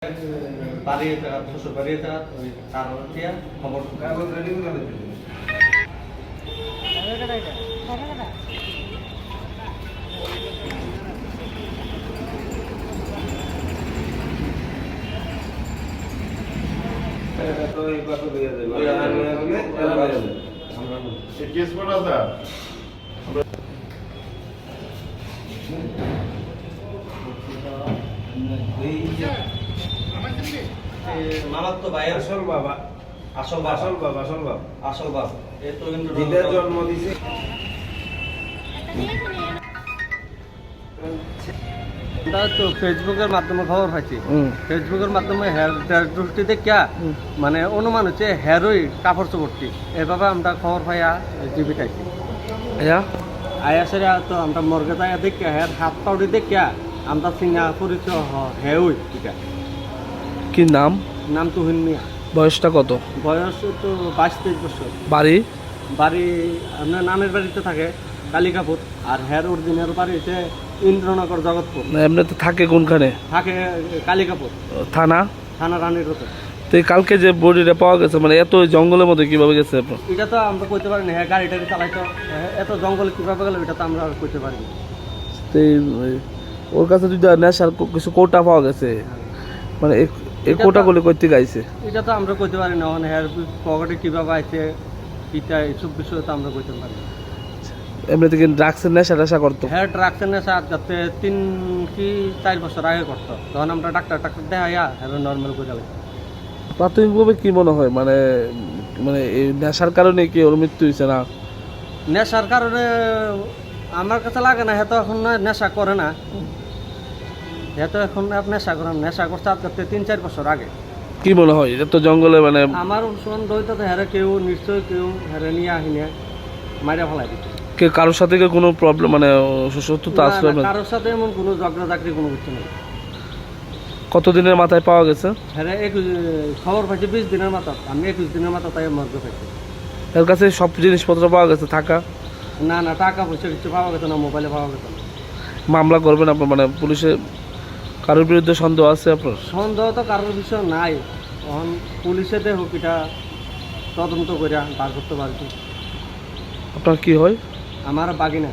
বাড়ি শ্বশুর বাড়ি ওই তার দিয়া খবর মামার তো ভাই আসল বাবা এই তো জন্ম দিছে তো ফেসবুকের মাধ্যমে খবর পাইছি ফেসবুকের মাধ্যমে হেয়ার দৃষ্টি দেখিয়া মানে অনুমান হচ্ছে হেয়ারই কাপড় চোপড়টি এভাবে আমরা খবর পাইয়া জীবিত আছি আয়াসের তো আমরা মর্গে যাইয়া দেখিয়া হেয়ার হাত পাউডি দেখিয়া আমরা সিঙ্গা পরিচয় হেউই এটা কি নাম? নাম তো মিয়া। বয়সটা কত? বয়স তো 22-23 বছর। বাড়ি আপনার নামের বাড়িতে থাকে কালিকাপুর, আর হেয়ার অরিজিনাল বাড়ি হচ্ছে ইন্দ্রনগর জগৎপুর। এমনি তো থাকে কোনখানে? থাকে কালিকাপুর থানা রানীর রোডে। তো কালকে যে বডিটা পাওয়া গেছে মানে এত জঙ্গলের মধ্যে কিভাবে গেছে? এটা তো আমরা কইতে পারি না, হ্যাঁ গাড়িটাকে চালাইতো এত জঙ্গলে কিভাবে গেল এটা তো আমরা কইতে পারি না। তো ওর কাছে যদি নেশার কিছু কোটা পাওয়া গেছে, মানে এই কোটাগুলি করতে গাইছে এটা তো আমরা কইতে পারি না। মানে হেয়ার পকেটে কিভাবে আইছে এটা এইসব বিষয় তো আমরা কইতে পারি না। এমনি থেকে ড্রাগসের নেশা করতো? হ্যাঁ ড্রাগসের নেশা যাতে 3-4 বছর আগে করতো, তখন আমরা ডাক্তার দেখাইয়া হ্যাঁ নর্মাল করে গেলাম। প্রাথমিকভাবে কি মনে হয় মানে মানে এই নেশার কারণে কি ওর মৃত্যু হয়েছে? না নেশার কারণে আমার কাছে লাগে না, হ্যাঁ তো এখন নেশা করে না, হ্যাঁ তো এখন নেশা করে নেশা করছে আজকে 3-4 বছর আগে। কি মনে হয় এটা তো জঙ্গলে মানে? আমার সন্দেহ হইতো তো হ্যাঁ কেউ নিশ্চয়ই কেউ হ্যাঁ নিয়ে আহিনে মাইরা ফেলাই দিত। কে কারোর সাথে কোনো প্রবলেম মানে শত্রুতা আসলে? কারোর সাথে এমন কোনো ঝগড়া চাকরি কোনো কিছু নেই। কতদিনের মাথায় পাওয়া গেছে? হ্যাঁ খবর পাইছি 20 দিনের মাথা, আমি 21 দিনের মাথা তাই মর্গে পাইছি। এর কাছে সব জিনিসপত্র পাওয়া গেছে? থাকা না টাকা পয়সা কিছু পাওয়া গেছে না, মোবাইলে পাওয়া গেছে না। মামলা করবেন আপনার মানে পুলিশে? কারোর বিরুদ্ধে সন্দেহ আছে আপনার? সন্দেহ তো কারোর বিষয় নাই, তখন পুলিশে দেখো কিটা তদন্ত করে বার করতে পারছি। আপনার কি হয়? আমার বাগিনা।